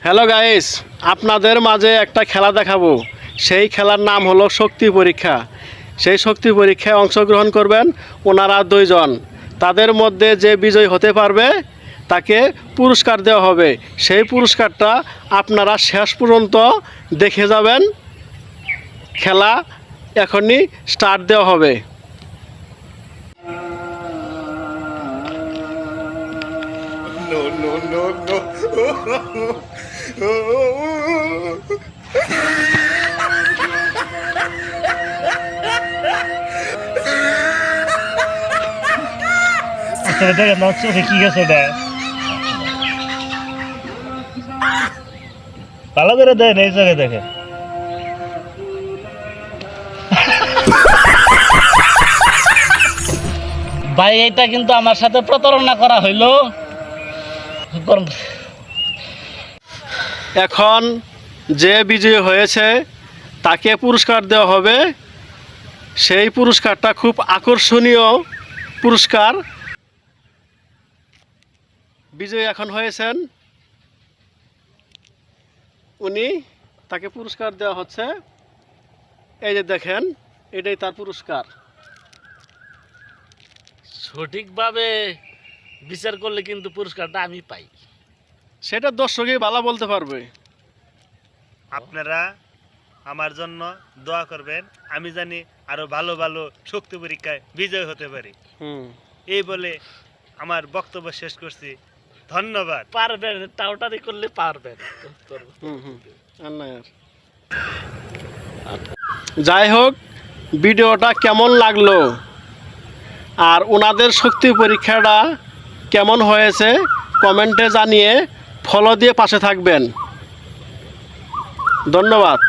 Hello guys, আপনাদের মাঝে একটা খেলা দেখাবো। সেই খেলার নাম হলো শক্তি পরীক্ষা। সেই শক্তি পরীক্ষায় অংশগ্রহণ করবেন ওনারা দুইজন। তাদের মধ্যে যে বিজয়ী হতে পারবে তাকে পুরস্কার দেওয়া হবে। সেই পুরস্কারটা আপনারা শেষ পর্যন্ত দেখে যাবেন। খেলা এখনই স্টার্ট দেওয়া হবে। No, no, no, no. দেখেন না চোখে কি গেছে ওটা ভালো করে দেন এই চোখে দেখেন ভাই এটা কিন্তু আমার সাথে প্রতারণা করা হইলো। এখন যে বিজয়ী হয়েছে তাকে পুরস্কার দেওয়া হবে। সেই পুরস্কারটা খুব আকর্ষণীয় পুরস্কার। বিজয়ী এখন হয়েছেন উনি, তাকে পুরস্কার দেওয়া হচ্ছে। এই যে দেখেন, এটাই তার পুরস্কার। সঠিকভাবে বিচার করলে কিন্তু পুরস্কারটা আমি পাই, সেটা দর্শকই ভালো বলতে পারবে। আপনারা আমার জন্য দোয়া করবেন, আমি জানি আরো ভালো ভালো শক্তি পরীক্ষায় বিজয় হতে পারি। এই বলে আমার বক্তব্য শেষ করছি। ধন্যবাদ। পারবেন, টাউটারি করলে পারবেন। যাই হোক, ভিডিওটা কেমন লাগলো আর ওনাদের শক্তি পরীক্ষাটা কেমন হয়েছে কমেন্টে জানিয়ে ফলো দিয়ে পাশে থাকবেন। ধন্যবাদ।